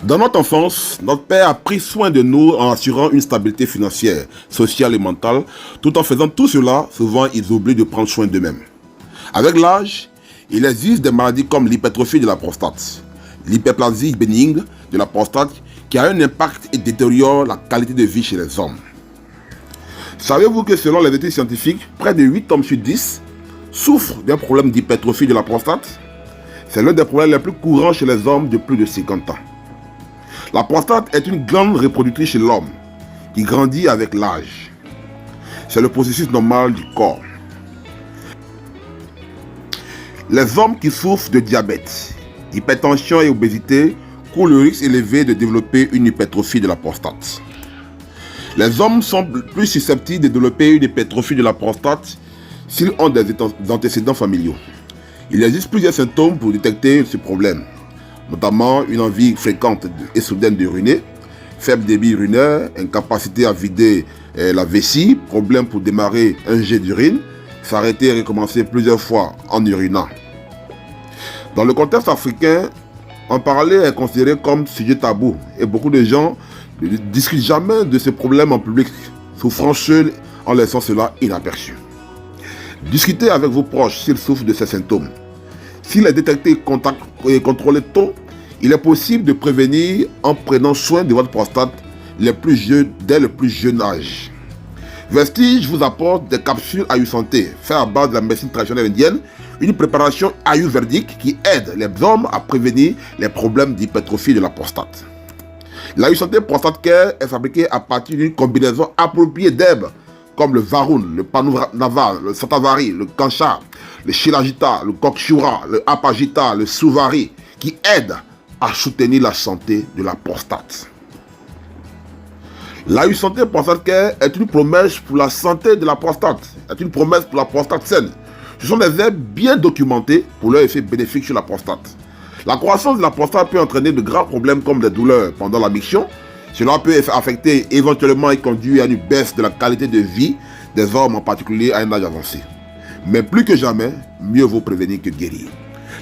Dans notre enfance, notre père a pris soin de nous en assurant une stabilité financière, sociale et mentale. Tout en faisant tout cela, souvent ils oublient de prendre soin d'eux-mêmes. Avec l'âge, il existe des maladies comme l'hypertrophie de la prostate, l'hyperplasie bénigne de la prostate qui a un impact et détériore la qualité de vie chez les hommes. Savez-vous que selon les études scientifiques, près de 8 hommes sur 10 souffrent d'un problème d'hypertrophie de la prostate? C'est l'un des problèmes les plus courants chez les hommes de plus de 50 ans. La prostate est une glande reproductrice chez l'homme qui grandit avec l'âge. C'est le processus normal du corps. Les hommes qui souffrent de diabète, hypertension et obésité courent le risque élevé de développer une hypertrophie de la prostate. Les hommes sont plus susceptibles de développer une hypertrophie de la prostate s'ils ont des antécédents familiaux. Il existe plusieurs symptômes pour détecter ce problème, notamment une envie fréquente et soudaine d'uriner, faible débit urinaire, incapacité à vider la vessie, problème pour démarrer un jet d'urine, s'arrêter et recommencer plusieurs fois en urinant. Dans le contexte africain, en parler est considéré comme sujet tabou et beaucoup de gens ne discutent jamais de ce problème en public, souffrant seuls en laissant cela inaperçu. Discutez avec vos proches s'ils souffrent de ces symptômes. S'il est détecté et contrôlé tôt, il est possible de prévenir en prenant soin de votre prostate dès le plus jeune âge. Vestige vous apporte des capsules Ayu Santé, faites à base de la médecine traditionnelle indienne, une préparation ayurvédique qui aide les hommes à prévenir les problèmes d'hypertrophie de la prostate. L'Ayu Santé Prostate Care est fabriquée à partir d'une combinaison appropriée d'herbes comme le Varun, le Panurava, le Satavari, le Kancha, le Shilajita, le Kokshura, le Apajita, le Suvari, qui aident à soutenir la santé de la prostate. L'Ayu Santé Prostate Care est une promesse pour la santé de la prostate, est une promesse pour la prostate saine. Ce sont des herbes bien documentées pour leur effet bénéfique sur la prostate. La croissance de la prostate peut entraîner de graves problèmes comme des douleurs pendant la miction. Cela peut affecter éventuellement et conduire à une baisse de la qualité de vie des hommes, en particulier à un âge avancé. Mais plus que jamais, mieux vaut prévenir que guérir.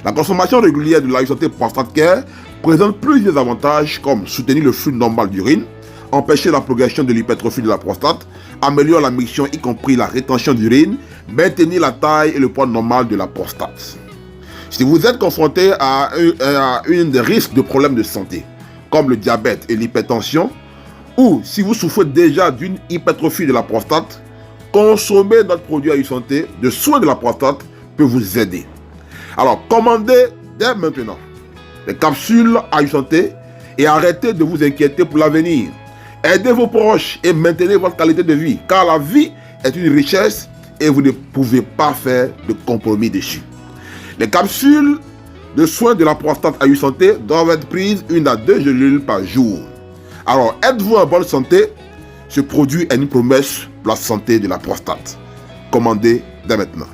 La consommation régulière de l'Ayu Santé Prostate Care présente plusieurs avantages comme soutenir le flux normal d'urine, empêcher la progression de l'hypertrophie de la prostate, améliorer la miction y compris la rétention d'urine, maintenir la taille et le poids normal de la prostate. Si vous êtes confronté à un des risques de problèmes de santé, comme le diabète et l'hypertension, ou si vous souffrez déjà d'une hypertrophie de la prostate, consommer notre produit Ayu Santé de soins de la prostate peut vous aider. Alors, commandez dès maintenant les capsules Ayu Santé et arrêtez de vous inquiéter pour l'avenir. Aidez vos proches et maintenez votre qualité de vie, car la vie est une richesse et vous ne pouvez pas faire de compromis dessus. Les capsules de soins de la prostate Ayu Santé doivent être prises 1 à 2 gélules par jour. Alors, êtes-vous en bonne santé? Ce produit est une promesse pour la santé de la prostate. Commandez dès maintenant.